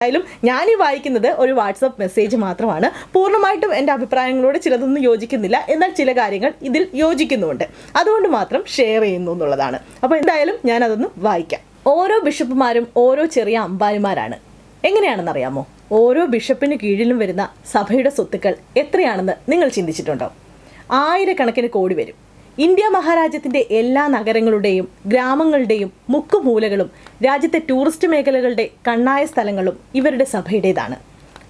എന്തായാലും ഞാനീ വായിക്കുന്നത് ഒരു വാട്സപ്പ് മെസ്സേജ് മാത്രമാണ്. പൂർണ്ണമായിട്ടും എൻ്റെ അഭിപ്രായങ്ങളോട് ചിലതൊന്നും യോജിക്കുന്നില്ല, എന്നാൽ ചില കാര്യങ്ങൾ ഇതിൽ യോജിക്കുന്നുമുണ്ട്. അതുകൊണ്ട് മാത്രം ഷെയർ ചെയ്യുന്നു എന്നുള്ളതാണ്. അപ്പോൾ എന്തായാലും ഞാനതൊന്ന് വായിക്കാം. ഓരോ ബിഷപ്പുമാരും ഓരോ ചെറിയ അമ്പാനിമാരാണ്. എങ്ങനെയാണെന്നറിയാമോ? ഓരോ ബിഷപ്പിന് കീഴിലും വരുന്ന സഭയുടെ സ്വത്തുക്കൾ എത്രയാണെന്ന് നിങ്ങൾ ചിന്തിച്ചിട്ടുണ്ടോ? ആയിരക്കണക്കിന് കോടി വരും. ഇന്ത്യ മഹാരാജ്യത്തിൻ്റെ എല്ലാ നഗരങ്ങളുടെയും ഗ്രാമങ്ങളുടെയും മുക്കുമൂലകളും രാജ്യത്തെ ടൂറിസ്റ്റ് മേഖലകളുടെ കണ്ണായ സ്ഥലങ്ങളും ഇവരുടെ സഭയുടേതാണ്.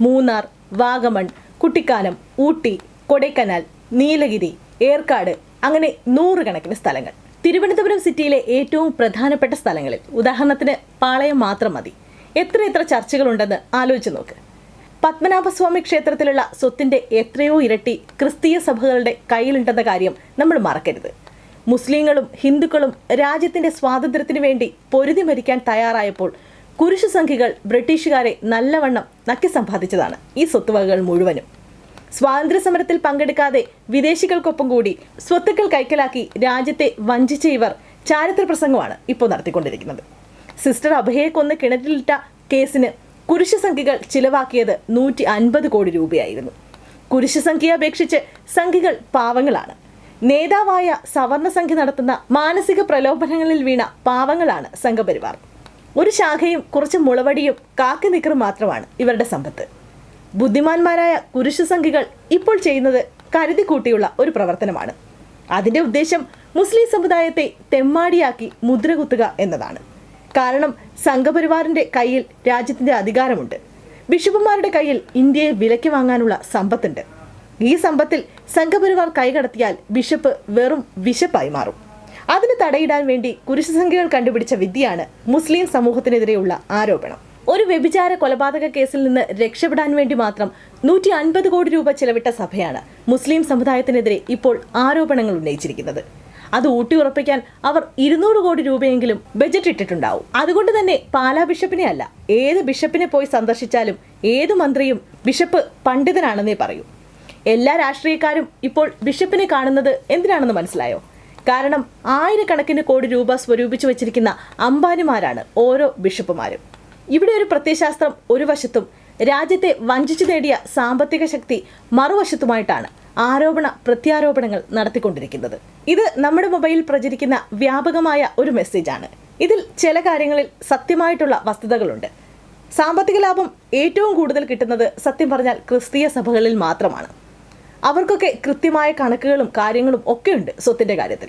മൂന്നാർ, വാഗമൺ, കുട്ടിക്കാനം, ഊട്ടി, കൊടൈക്കനാൽ, നീലഗിരി, ഏർക്കാട്, അങ്ങനെ നൂറുകണക്കിന് സ്ഥലങ്ങൾ. തിരുവനന്തപുരം സിറ്റിയിലെ ഏറ്റവും പ്രധാനപ്പെട്ട സ്ഥലങ്ങളിൽ ഉദാഹരണത്തിന് പാളയം മാത്രം മതി. എത്ര ചർച്ചകളുണ്ടെന്ന് ആലോചിച്ച് നോക്ക്. പത്മനാഭസ്വാമി ക്ഷേത്രത്തിലുള്ള സ്വത്തിന്റെ എത്രയോ ഇരട്ടി ക്രിസ്തീയ സഭകളുടെ കയ്യിലുണ്ടെന്ന കാര്യം നമ്മൾ മറക്കരുത്. മുസ്ലിങ്ങളും ഹിന്ദുക്കളും രാജ്യത്തിന്റെ സ്വാതന്ത്ര്യത്തിന് വേണ്ടി പൊരുതി മരിക്കാൻ തയ്യാറായപ്പോൾ കുരിശു സംഖ്യകൾ ബ്രിട്ടീഷുകാരെ നല്ലവണ്ണം നക്കി സമ്പാദിച്ചതാണ് ഈ സ്വത്തുവകകൾ മുഴുവനും. സ്വാതന്ത്ര്യ സമരത്തിൽ പങ്കെടുക്കാതെ വിദേശികൾക്കൊപ്പം കൂടി സ്വത്തുക്കൾ കൈക്കലാക്കി രാജ്യത്തെ വഞ്ചിച്ച ഇവർ ചാരിത്ര പ്രസംഗമാണ് ഇപ്പോൾ നടത്തിക്കൊണ്ടിരിക്കുന്നത്. സിസ്റ്റർ അഭയെ കൊന്ന് കിണറ്റിലിട്ട കേസിന് കുരിശു സംഖ്യകൾ ചിലവാക്കിയത് 150 കോടി രൂപയായിരുന്നു. കുരിശു സംഖ്യയെ അപേക്ഷിച്ച് സംഖ്യകൾ പാവങ്ങളാണ്. നേതാവായ സവർണ സംഖ്യ നടത്തുന്ന മാനസിക പ്രലോഭനങ്ങളിൽ വീണ പാവങ്ങളാണ് സംഘപരിവാർ. ഒരു ശാഖയും കുറച്ച് മുളവടിയും കാക്കി നിക്കറും മാത്രമാണ് ഇവരുടെ സമ്പത്ത്. ബുദ്ധിമാന്മാരായ കുരിശു സംഖ്യകൾ ഇപ്പോൾ ചെയ്യുന്നത് കരുതി കൂട്ടിയുള്ള ഒരു പ്രവർത്തനമാണ്. അതിന്റെ ഉദ്ദേശം മുസ്ലിം സമുദായത്തെ തെമ്മാടിയാക്കി മുദ്രകുത്തുക എന്നതാണ്. കാരണം സംഘപരിവാറിന്റെ കയ്യിൽ രാജ്യത്തിന്റെ അധികാരമുണ്ട്. ബിഷപ്പുമാരുടെ കയ്യിൽ ഇന്ത്യയെ വിലയ്ക്ക് വാങ്ങാനുള്ള സമ്പത്തുണ്ട്. ഈ സമ്പത്തിൽ സംഘപരിവാർ കൈകടത്തിയാൽ ബിഷപ്പ് വെറും വിശപ്പായി മാറും. അതിന് തടയിടാൻ വേണ്ടി കുരിശു സംഖ്യകൾ കണ്ടുപിടിച്ച വിദ്യയാണ് മുസ്ലിം സമൂഹത്തിനെതിരെയുള്ള ആരോപണം. ഒരു വ്യഭിചാര കൊലപാതക കേസിൽ നിന്ന് രക്ഷപ്പെടാൻ വേണ്ടി മാത്രം 150 കോടി രൂപ ചെലവിട്ട സഭയാണ് മുസ്ലിം സമുദായത്തിനെതിരെ ഇപ്പോൾ ആരോപണങ്ങൾ ഉന്നയിച്ചിരിക്കുന്നത്. അത് ഊട്ടിയുറപ്പിക്കാൻ അവർ 200 കോടി രൂപയെങ്കിലും ബജറ്റ് ഇട്ടിട്ടുണ്ടാവും. അതുകൊണ്ട് തന്നെ പാലാ ബിഷപ്പിനെ അല്ല, ഏത് ബിഷപ്പിനെ പോയി സന്ദർശിച്ചാലും ഏത് മന്ത്രിയും ബിഷപ്പ് പണ്ഡിതനാണെന്നേ പറയൂ. എല്ലാ രാഷ്ട്രീയക്കാരും ഇപ്പോൾ ബിഷപ്പിനെ കാണുന്നത് എന്തിനാണെന്ന് മനസ്സിലായോ? കാരണം ആയിരക്കണക്കിന് കോടി രൂപ സ്വരൂപിച്ചു വച്ചിരിക്കുന്ന അംബാനിമാരാണ് ഓരോ ബിഷപ്പുമാരും. ഇവിടെ ഒരു പ്രത്യയശാസ്ത്രം ഒരു വശത്തും രാജ്യത്തെ വഞ്ചിച്ചു നേടിയ സാമ്പത്തിക ശക്തി മറുവശത്തുമായിട്ടാണ് ആരോപണ പ്രത്യാരോപണങ്ങൾ നടത്തിക്കൊണ്ടിരിക്കുന്നത്. ഇത് നമ്മുടെ മൊബൈലിൽ പ്രചരിക്കുന്ന വ്യാപകമായ ഒരു മെസ്സേജാണ്. ഇതിൽ ചില കാര്യങ്ങളിൽ സത്യമായിട്ടുള്ള വസ്തുതകളുണ്ട്. സാമ്പത്തിക ലാഭം ഏറ്റവും കൂടുതൽ കിട്ടുന്നത് സത്യം പറഞ്ഞാൽ ക്രിസ്തീയ സഭകളിൽ മാത്രമാണ്. അവർക്കൊക്കെ കൃത്യമായ കണക്കുകളും കാര്യങ്ങളും ഒക്കെ ഉണ്ട് സ്വത്തിന്റെ കാര്യത്തിൽ.